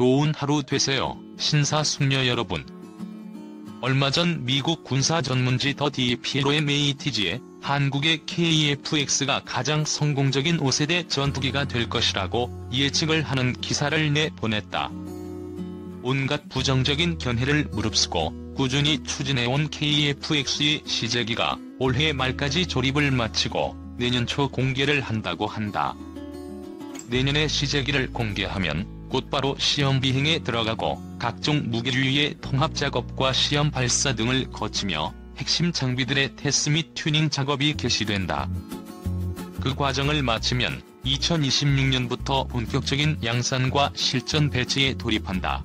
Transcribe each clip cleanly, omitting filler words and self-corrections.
좋은 하루 되세요, 신사숙녀 여러분. 얼마 전 미국 군사 전문지 더 DPROMATG에 한국의 KF-X가 가장 성공적인 5세대 전투기가 될 것이라고 예측을 하는 기사를 내보냈다. 온갖 부정적인 견해를 무릅쓰고 꾸준히 추진해온 KF-X의 시제기가 올해 말까지 조립을 마치고 내년 초 공개를 한다고 한다. 내년에 시제기를 공개하면 곧바로 시험 비행에 들어가고 각종 무기류의 통합 작업과 시험 발사 등을 거치며 핵심 장비들의 테스트 및 튜닝 작업이 개시된다. 그 과정을 마치면 2026년부터 본격적인 양산과 실전 배치에 돌입한다.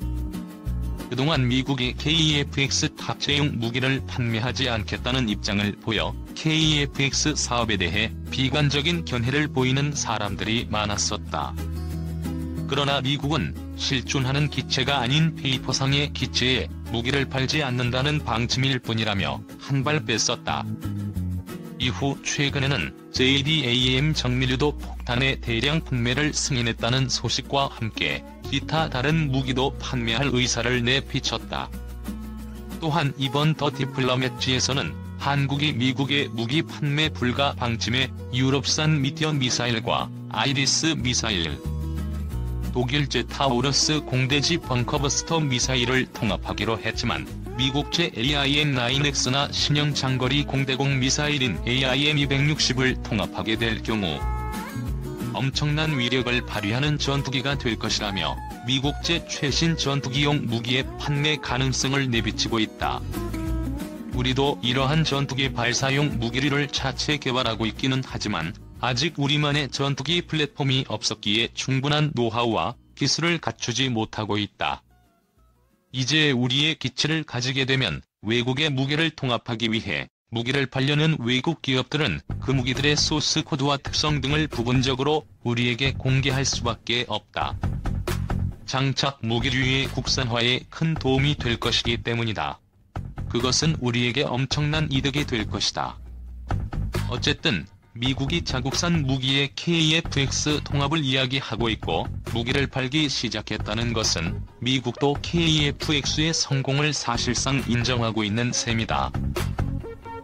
그동안 미국이 KF-X 탑재용 무기를 판매하지 않겠다는 입장을 보여 KF-X 사업에 대해 비관적인 견해를 보이는 사람들이 많았었다. 그러나 미국은 실존하는 기체가 아닌 페이퍼상의 기체에 무기를 팔지 않는다는 방침일 뿐이라며 한 발 뺐었다. 이후 최근에는 JDAM 정밀유도 폭탄의 대량 판매를 승인했다는 소식과 함께 기타 다른 무기도 판매할 의사를 내비쳤다. 또한 이번 더 디플로매치에서는 한국이 미국의 무기 판매 불가 방침에 유럽산 미디어 미사일과 아이리스 미사일, 독일 타우러스 공대지 벙커버스터 미사일을 통합하기로 했지만 미국제 AIM-9X나 신형 장거리 공대공 미사일인 AIM-260을 통합하게 될 경우 엄청난 위력을 발휘하는 전투기가 될 것이라며 미국제 최신 전투기용 무기의 판매 가능성을 내비치고 있다. 우리도 이러한 전투기 발사용 무기류를 차체 개발하고 있기는 하지만 아직 우리만의 전투기 플랫폼이 없었기에 충분한 노하우와 기술을 갖추지 못하고 있다. 이제 우리의 기체를 가지게 되면 외국의 무기를 통합하기 위해 무기를 팔려는 외국 기업들은 그 무기들의 소스 코드와 특성 등을 부분적으로 우리에게 공개할 수밖에 없다. 장착 무기류의 국산화에 큰 도움이 될 것이기 때문이다. 그것은 우리에게 엄청난 이득이 될 것이다. 어쨌든 미국이 자국산 무기의 KF-X 통합을 이야기하고 있고 무기를 팔기 시작했다는 것은 미국도 KF-X의 성공을 사실상 인정하고 있는 셈이다.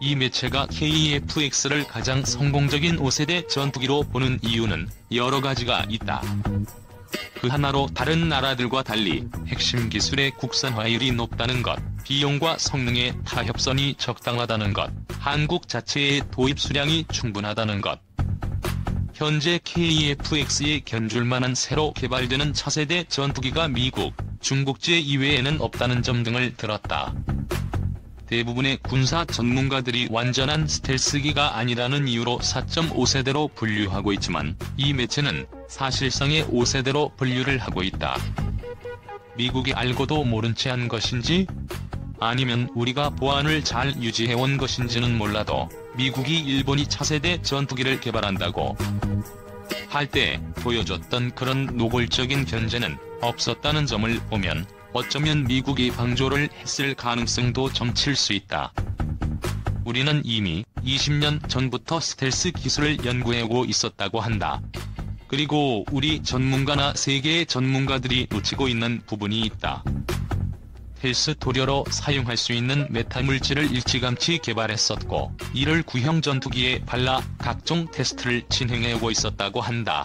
이 매체가 KF-X를 가장 성공적인 5세대 전투기로 보는 이유는 여러 가지가 있다. 그 하나로 다른 나라들과 달리 핵심 기술의 국산화율이 높다는 것, 비용과 성능의 타협선이 적당하다는 것, 한국 자체의 도입 수량이 충분하다는 것. 현재 KF-X에 견줄만한 새로 개발되는 차세대 전투기가 미국, 중국제 이외에는 없다는 점 등을 들었다. 대부분의 군사 전문가들이 완전한 스텔스기가 아니라는 이유로 4.5세대로 분류하고 있지만 이 매체는 사실상의 5세대로 분류를 하고 있다. 미국이 알고도 모른 채 한 것인지? 아니면 우리가 보안을 잘 유지해온 것인지는 몰라도 미국이 일본이 차세대 전투기를 개발한다고 할 때 보여줬던 그런 노골적인 견제는 없었다는 점을 보면 어쩌면 미국이 방조를 했을 가능성도 점칠 수 있다. 우리는 이미 20년 전부터 스텔스 기술을 연구해오고 있었다고 한다. 그리고 우리 전문가나 세계의 전문가들이 놓치고 있는 부분이 있다. 헬스 도료로 사용할 수 있는 메타물질을 일찌감치 개발했었고 이를 구형 전투기에 발라 각종 테스트를 진행해오고 있었다고 한다.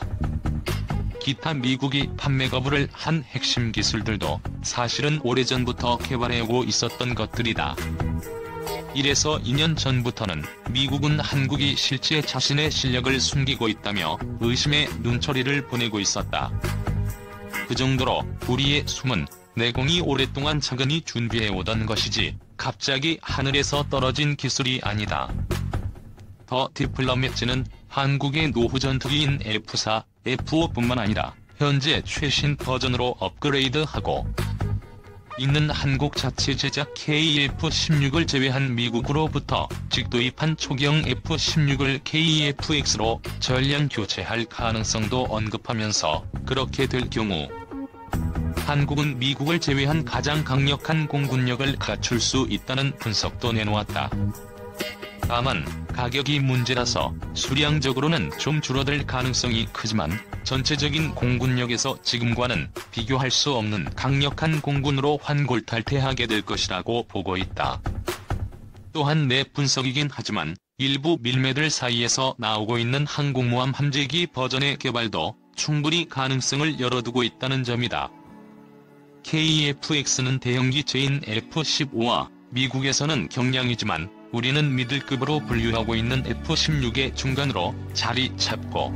기타 미국이 판매 거부를 한 핵심 기술들도 사실은 오래전부터 개발해오고 있었던 것들이다. 이래서 2년 전부터는 미국은 한국이 실제 자신의 실력을 숨기고 있다며 의심의 눈초리를 보내고 있었다. 그 정도로 우리의 숨은 내공이 오랫동안 차근히 준비해오던 것이지 갑자기 하늘에서 떨어진 기술이 아니다. 더 디플로매치는 한국의 노후 전투기인 F4, F5뿐만 아니라 현재 최신 버전으로 업그레이드하고 있는 한국 자체 제작 KF-16을 제외한 미국으로부터 직도입한 초기형 F-16을 KF-X로 전량 교체할 가능성도 언급하면서 그렇게 될 경우 한국은 미국을 제외한 가장 강력한 공군력을 갖출 수 있다는 분석도 내놓았다. 다만 가격이 문제라서 수량적으로는 좀 줄어들 가능성이 크지만 전체적인 공군력에서 지금과는 비교할 수 없는 강력한 공군으로 환골탈태하게 될 것이라고 보고 있다. 또한 내 분석이긴 하지만 일부 밀매들 사이에서 나오고 있는 항공모함 함재기 버전의 개발도 충분히 가능성을 열어두고 있다는 점이다. KF-X는 대형기체인 F-15와 미국에서는 경량이지만 우리는 미들급으로 분류하고 있는 F-16의 중간으로 자리 잡고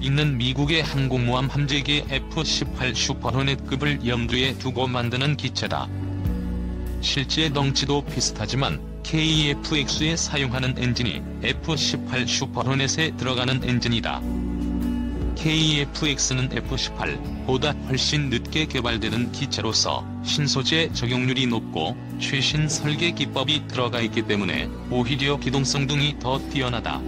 있는 미국의 항공모함 함재기 F-18 슈퍼호넷급을 염두에 두고 만드는 기체다. 실제 덩치도 비슷하지만 KF-X에 사용하는 엔진이 F-18 슈퍼호넷에 들어가는 엔진이다. KF-X는 F-18보다 훨씬 늦게 개발되는 기체로서 신소재 적용률이 높고 최신 설계 기법이 들어가 있기 때문에 오히려 기동성 등이 더 뛰어나다.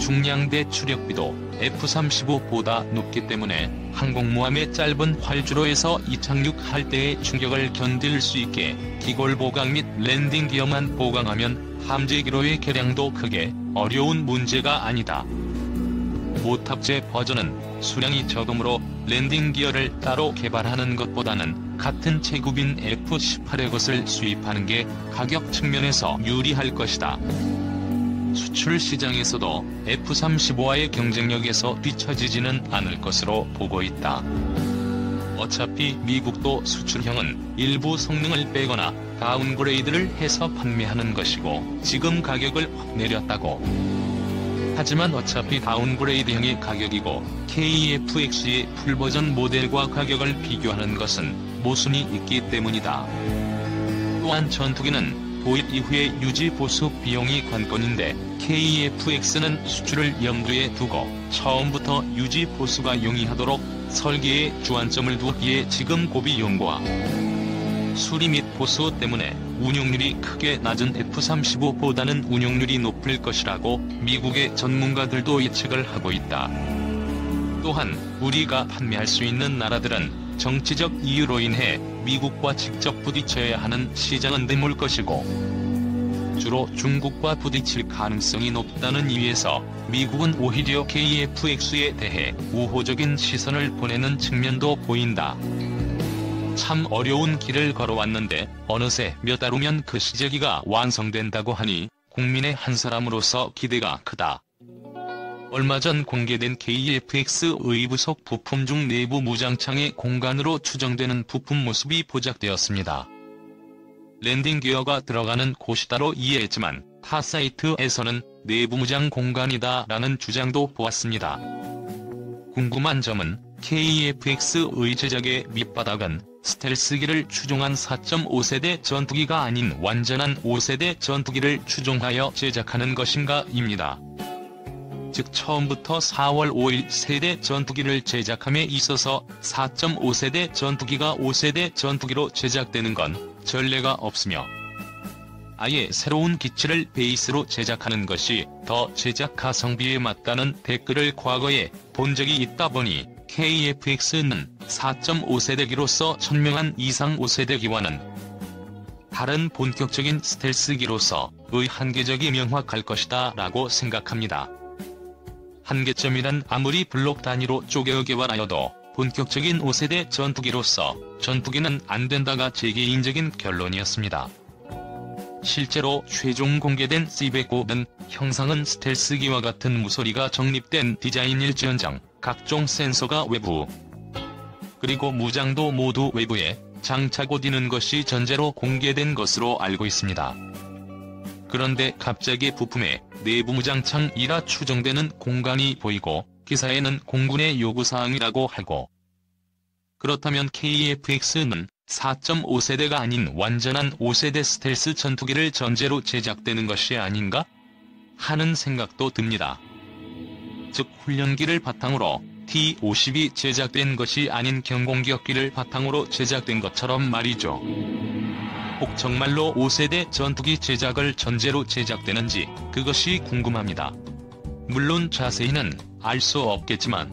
중량대 추력비도 F-35보다 높기 때문에 항공모함의 짧은 활주로에서 이착륙할 때의 충격을 견딜 수 있게 기골 보강 및 랜딩 기어만 보강하면 함재기로의 개량도 크게 어려운 문제가 아니다. 모탑재 버전은 수량이 적으므로 랜딩 기어를 따로 개발하는 것보다는 같은 체급인 F-18의 것을 수입하는 게 가격 측면에서 유리할 것이다. 수출 시장에서도 F-35와의 경쟁력에서 뒤처지지는 않을 것으로 보고 있다. 어차피 미국도 수출형은 일부 성능을 빼거나 다운그레이드를 해서 판매하는 것이고 지금 가격을 확 내렸다고. 하지만 어차피 다운그레이드형의 가격이고 KF-X의 풀버전 모델과 가격을 비교하는 것은 모순이 있기 때문이다. 또한 전투기는 도입 이후의 유지 보수 비용이 관건인데 KF-X는 수출을 염두에 두고 처음부터 유지 보수가 용이하도록 설계에 주안점을 두었기에 지금 고비 용과 수리 및 보수 때문에 운용률이 크게 낮은 F-35보다는 운용률이 높을 것이라고 미국의 전문가들도 예측을 하고 있다. 또한 우리가 판매할 수 있는 나라들은 정치적 이유로 인해 미국과 직접 부딪혀야 하는 시장은 드물 것이고 주로 중국과 부딪힐 가능성이 높다는 이유에서 미국은 오히려 KF-X에 대해 우호적인 시선을 보내는 측면도 보인다. 참 어려운 길을 걸어왔는데 어느새 몇 달 후면 그 시제기가 완성된다고 하니 국민의 한 사람으로서 기대가 크다. 얼마 전 공개된 KF-X 의부속 부품 중 내부 무장창의 공간으로 추정되는 부품 모습이 포착되었습니다. 랜딩 기어가 들어가는 곳이다로 이해했지만 타 사이트에서는 내부 무장 공간이다라는 주장도 보았습니다. 궁금한 점은 KF-X의 제작의 밑바닥은 스텔스기를 추종한 4.5세대 전투기가 아닌 완전한 5세대 전투기를 추종하여 제작하는 것인가입니다. 즉 처음부터 4월 5일 세대 전투기를 제작함에 있어서 4.5세대 전투기가 5세대 전투기로 제작되는 건 전례가 없으며 아예 새로운 기체를 베이스로 제작하는 것이 더 제작 가성비에 맞다는 댓글을 과거에 본 적이 있다 보니 KF-X는 4.5세대기로서 천명한 이상 5세대기와는 다른 본격적인 스텔스기로서의 한계적이 명확할 것이다 라고 생각합니다. 한계점이란 아무리 블록 단위로 쪼개 개발하여도 본격적인 5세대 전투기로서 전투기는 안 된다가 제 개인적인 결론이었습니다. 실제로 최종 공개된 C-109는 형상은 스텔스기와 같은 무소리가 정립된 디자인일지언정 각종 센서가 외부 그리고 무장도 모두 외부에 장착 되는 것이 전제로 공개된 것으로 알고 있습니다. 그런데 갑자기 부품에 내부 무장창이라 추정되는 공간이 보이고 기사에는 공군의 요구사항이라고 하고 그렇다면 KF-X는 4.5세대가 아닌 완전한 5세대 스텔스 전투기를 전제로 제작되는 것이 아닌가? 하는 생각도 듭니다. 즉 훈련기를 바탕으로 T-50이 제작된 것이 아닌 경공격기를 바탕으로 제작된 것처럼 말이죠. 혹 정말로 5세대 전투기 제작을 전제로 제작되는지 그것이 궁금합니다. 물론 자세히는 알 수 없겠지만